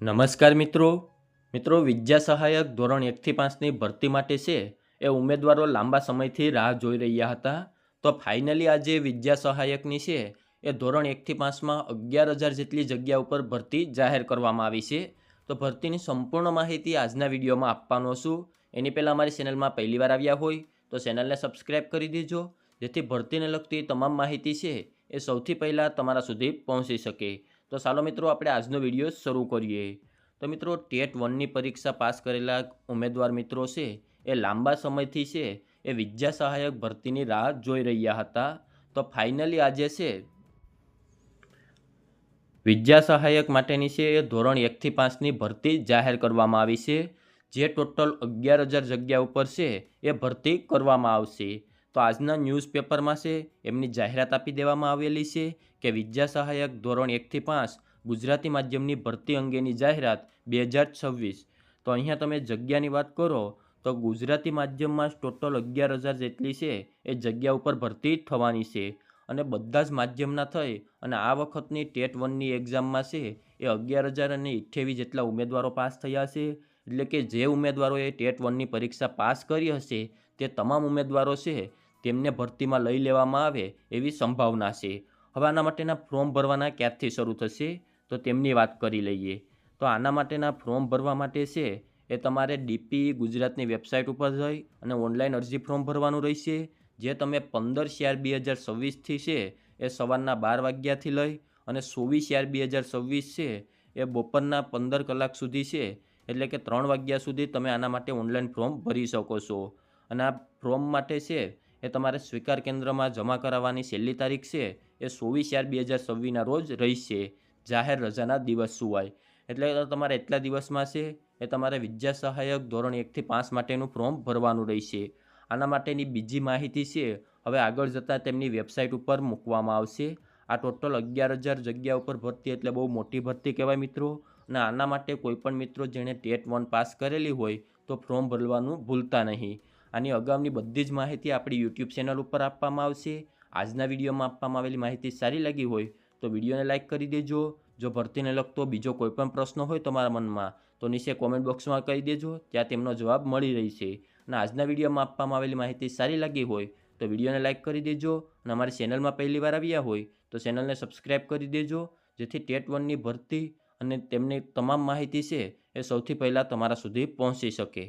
નમસ્કાર મિત્રો વિદ્યા સહાયક ધોરણ 1 થી 5ની ભરતી માટે છે એ ઉમેદવારો લાંબા સમયથી રાહ જોઈ રહ્યા હતા. તો ફાઇનલી આજે વિદ્યા સહાયકની છે એ ધોરણ 1 થી 5માં 11,000 જેટલી જગ્યા ઉપર ભરતી જાહેર કરવામાં આવી છે. તો ભરતીની સંપૂર્ણ માહિતી આજના વિડીયોમાં આપવાનો છું. એની પહેલાં અમારી ચેનલમાં પહેલીવાર આવ્યા હોય તો ચેનલને સબસ્ક્રાઈબ કરી દેજો, જેથી ભરતીને લગતી તમામ માહિતી છે એ સૌથી પહેલાં તમારા સુધી પહોંચી શકે. તો ચાલો મિત્રો આપણે આજનો વિડીયો શરૂ કરીએ. તો મિત્રો ટેટ 1ની પરીક્ષા પાસ કરેલા ઉમેદવાર મિત્રો છે એ લાંબા સમયથી છે એ વિદ્યા સહાયક ભરતીની રાહ જોઈ રહ્યા હતા. તો ફાઇનલી આજે છે વિદ્યા સહાયક માટેની છે એ ધોરણ 1 થી 5ની ભરતી જાહેર કરવામાં આવી છે. જે ટોટલ 11,000 જગ્યા ઉપર છે એ ભરતી કરવામાં આવશે. તો આજના ન્યૂઝપેપરમાં છે એમની જાહેરાત આપી દેવામાં આવેલી છે કે વિદ્યા સહાયક ધોરણ 1 થી 5 ગુજરાતી માધ્યમની ભરતી અંગેની જાહેરાત 2026. તો અહીંયા તમે જગ્યાની વાત કરો તો ગુજરાતી માધ્યમમાં ટોટલ 11,000 જેટલી છે એ જગ્યા ઉપર ભરતી થવાની છે. અને બધા જ માધ્યમના થઈ અને આ વખતની ટેટ 1ની એક્ઝામમાં છે એ 11,028 જેટલા ઉમેદવારો પાસ થયા છે. એટલે કે જે ઉમેદવારોએ ટેટ 1ની પરીક્ષા પાસ કરી હશે તે તમામ ઉમેદવારો છે તેમને ભરતીમાં લઈ લેવામાં આવે એવી સંભાવના છે. હવે આના માટેના ફોર્મ ભરવાના ક્યારથી શરૂ થશે તો તેમની વાત કરી લઈએ. તો આના માટેના ફોર્મ ભરવા માટે છે એ તમારે ડીપી ગુજરાતની વેબસાઇટ ઉપર જઈ અને ઓનલાઈન અરજી ફોર્મ ભરવાનું રહેશે. જે તમે 15/4/2026થી છે એ સવારના 12 વાગ્યાથી લઈ અને 24/4/2026 છે એ બપોરના 15 કલાક સુધી છે, એટલે કે 3 વાગ્યા સુધી તમે આના માટે ઓનલાઈન ફોર્મ ભરી શકો છો. અને આ ફોર્મ માટે છે એ તમારે સ્વીકાર કેન્દ્રમાં જમા કરાવવાની છેલ્લી તારીખ છે એ 24/4/2026ના રોજ રહેશે, જાહેર રજાના દિવસ સિવાય. એટલે તમારે એટલા દિવસમાં છે એ તમારે વિદ્યા સહાયક ધોરણ 1 થી 5 માટેનું ફોર્મ ભરવાનું રહેશે. આના માટેની બીજી માહિતી છે હવે આગળ જતાં તેમની વેબસાઇટ ઉપર મૂકવામાં આવશે. આ ટોટલ 11,000 જગ્યા ઉપર ભરતી એટલે બહુ મોટી ભરતી કહેવાય મિત્રો. અને આના માટે કોઈપણ મિત્રો જેણે ટેટ 1 પાસ કરેલી હોય તો ફોર્મ ભરવાનું ભૂલતા નહીં. આની અગાઉની બધી જ માહિતી આપણી યુટ્યુબ ચેનલ ઉપર આપવામાં આવશે. આજના વિડીયોમાં આપવામાં આવેલી માહિતી સારી લાગી હોય તો વિડીયોને લાઇક કરી દેજો. જો ભરતીને લગતો બીજો કોઈ પણ પ્રશ્ન હોય તમારા મનમાં તો નીચે કોમેન્ટ બોક્સમાં કહી દેજો, ત્યાં તેમનો જવાબ મળી રહેશે. અને આજના વિડીયોમાં આપવામાં આવેલી માહિતી સારી લાગી હોય તો વિડીયોને લાઇક કરી દેજો. અને અમારી ચેનલમાં પહેલી વાર આવ્યા હોય તો ચેનલને સબસ્ક્રાઈબ કરી દેજો, જેથી ટેટ 1ની ભરતી અને તેમની તમામ માહિતી છે એ સૌથી પહેલાં તમારા સુધી પહોંચી શકે.